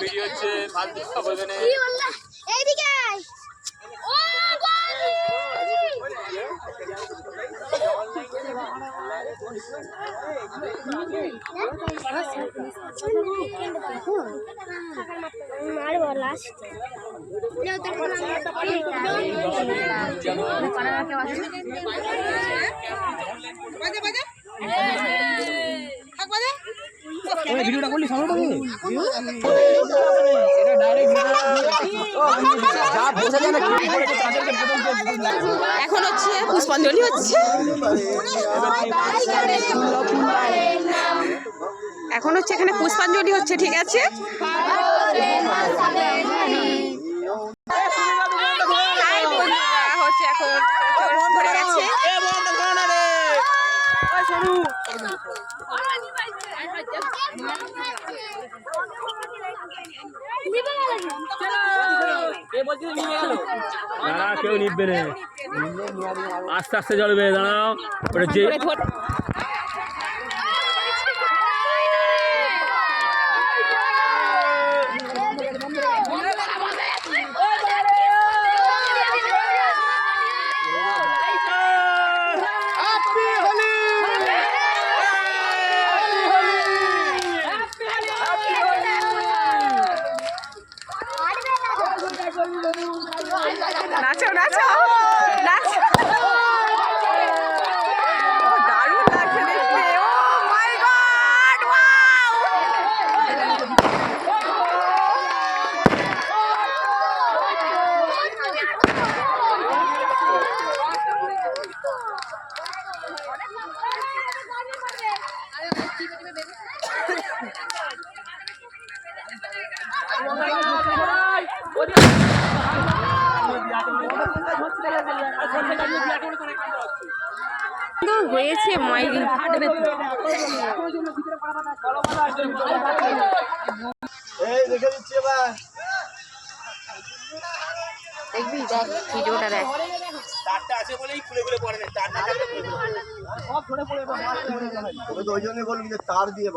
Video হচ্ছে ভিডিওটা করলি এখন হচ্ছে পুষ্পাঞ্জলি হচ্ছে, এখন হচ্ছে এখানে পুষ্পাঞ্জলি হচ্ছে, ঠিক আছে। হচ্ছে এখন ধরে গেছে। কেউ নিবে না, আস্তে আস্তে চলবে। দাঁড়াও, ওটা যে নাচো নাচো নাচো, দারুণ লাগছে দেখতে। ও মাই গড, ওয়াও! হয়েছে মাইরি ফাটবে। দেখবি, দেখ ভিডিওটা, দেখ। তারটা আছে বলেই খুলে খুলে পড়ে না, তার না থাকলে খুলে খুলে পড়ে। সব ধরে পড়ে, ওই জন্যই বলবি যে তার দিয়ে